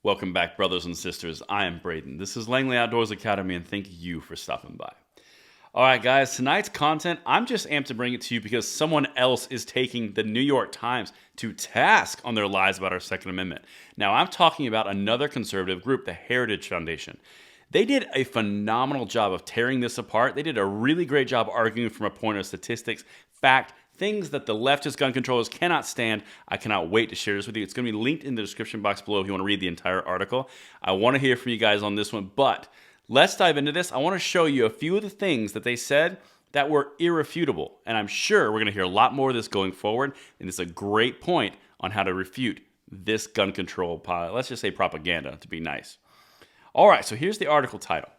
Welcome back, brothers and sisters. I am Braden. This is Langley Outdoors Academy, and thank you for stopping by. All right, guys, tonight's content, I'm just amped to bring it to you because someone else is taking the New York Times to task on their lies about our Second Amendment. Now, I'm talking about another conservative group, the Heritage Foundation. They did a phenomenal job of tearing this apart. They did a really great job arguing from a point of statistics, fact, things that the leftist gun controllers cannot stand. I cannot wait to share this with you. It's going to be linked in the description box below if you want to read the entire article. I want to hear from you guys on this one, but let's dive into this. I want to show you a few of the things that they said that were irrefutable, and I'm sure we're going to hear a lot more of this going forward, and it's a great point on how to refute this gun control, let's just say propaganda, to be nice. All right, so here's the article title.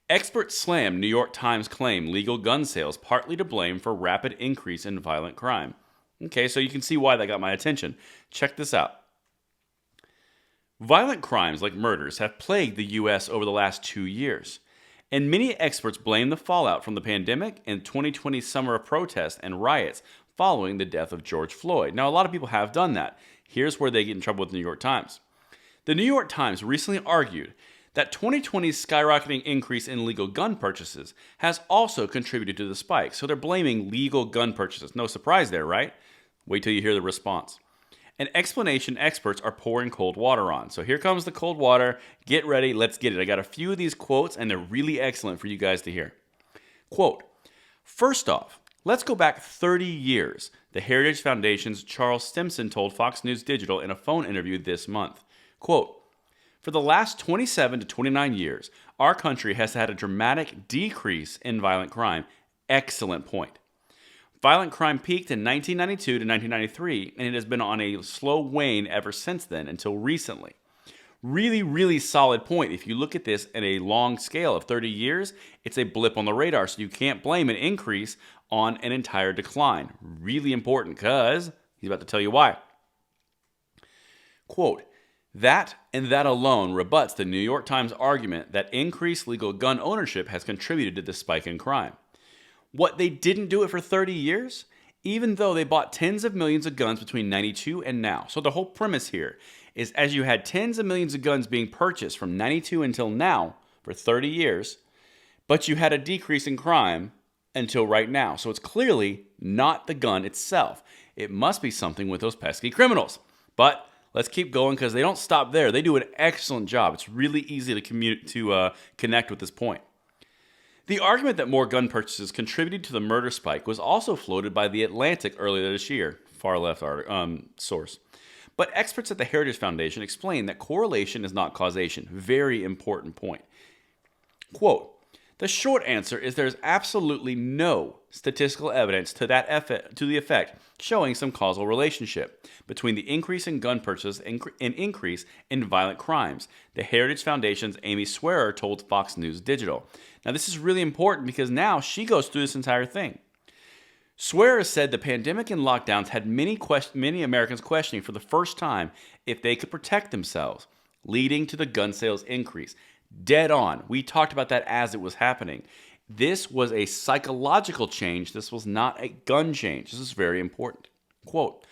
Experts slam New York Times claim legal gun sales partly to blame for rapid increase in violent crime. Okay, so you can see why that got my attention. Check this out. Violent crimes like murders have plagued the U.S. over the last 2 years, and many experts blame the fallout from the pandemic and 2020 summer of protests and riots following the death of George Floyd. Now, a lot of people have done that. Here's where they get in trouble with the New York Times. The New York Times recently argued that 2020's skyrocketing increase in legal gun purchases has also contributed to the spike. So they're blaming legal gun purchases. No surprise there, right? Wait till you hear the response. An explanation experts are pouring cold water on. So here comes the cold water. Get ready. Let's get it. I got a few of these quotes, and they're really excellent for you guys to hear. Quote, first off, let's go back 30 years. The Heritage Foundation's Charles Stimson told Fox News Digital in a phone interview this month. Quote, for the last 27 to 29 years, our country has had a dramatic decrease in violent crime. Excellent point. Violent crime peaked in 1992 to 1993, and it has been on a slow wane ever since then until recently. Really, really solid point. If you look at this in a long scale of 30 years, it's a blip on the radar, so you can't blame an increase on an entire decline. Really important because he's about to tell you why. Quote, that and that alone rebuts the New York Times argument that increased legal gun ownership has contributed to the spike in crime. What, they didn't do it for 30 years? Even though they bought tens of millions of guns between 92 and now. So the whole premise here is as you had tens of millions of guns being purchased from 92 until now for 30 years, but you had a decrease in crime until right now. So it's clearly not the gun itself. It must be something with those pesky criminals. But let's keep going because they don't stop there. They do an excellent job. It's really easy to connect with this point. The argument that more gun purchases contributed to the murder spike was also floated by The Atlantic earlier this year, far left source. But experts at the Heritage Foundation explain that correlation is not causation. Very important point. Quote, the short answer is there's absolutely no statistical evidence to the effect showing some causal relationship between the increase in gun purchases and increase in violent crimes, the Heritage Foundation's Amy Swearer told Fox News Digital. Now, this is really important because now she goes through this entire thing. Swearer said the pandemic and lockdowns had many Americans questioning for the first time if they could protect themselves, leading to the gun sales increase. Dead on. We talked about that as it was happening. This was a psychological change. This was not a gun change. This is very important. Quote,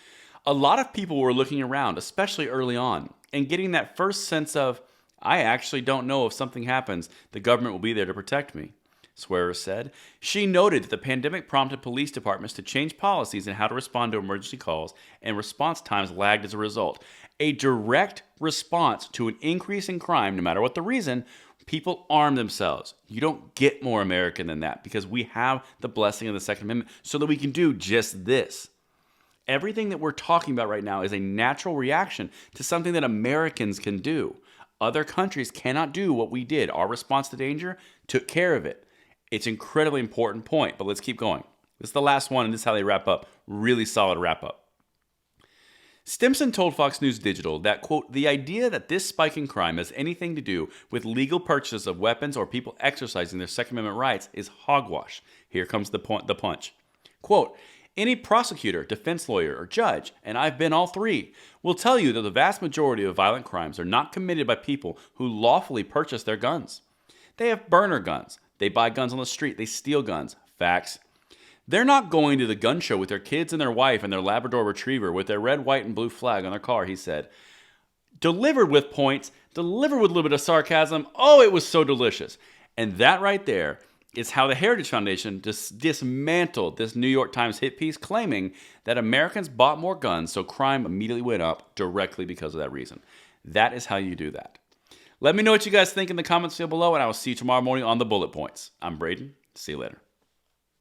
a lot of people were looking around, especially early on, and getting that first sense of, I actually don't know if something happens, the government will be there to protect me, Swearer said. She noted that the pandemic prompted police departments to change policies and how to respond to emergency calls, and response times lagged as a result. A direct response to an increase in crime, no matter what the reason, people arm themselves. You don't get more American than that because we have the blessing of the Second Amendment so that we can do just this. Everything that we're talking about right now is a natural reaction to something that Americans can do. Other countries cannot do what we did. Our response to danger took care of it. It's an incredibly important point, but let's keep going. This is the last one, and this is how they wrap up. Really solid wrap up. Stimson told Fox News Digital that, quote, the idea that this spike in crime has anything to do with legal purchases of weapons or people exercising their Second Amendment rights is hogwash. Here comes the punch. Quote, any prosecutor, defense lawyer, or judge, and I've been all three, will tell you that the vast majority of violent crimes are not committed by people who lawfully purchase their guns. They have burner guns. They buy guns on the street. They steal guns. Facts. They're not going to the gun show with their kids and their wife and their Labrador Retriever with their red, white, and blue flag on their car, he said. delivered with points, delivered with a little bit of sarcasm. Oh, it was so delicious. And that right there is how the Heritage Foundation dismantled this New York Times hit piece claiming that Americans bought more guns, so crime immediately went up directly because of that reason. That is how you do that. Let me know what you guys think in the comments field below, and I will see you tomorrow morning on the bullet points. I'm Braden. See you later.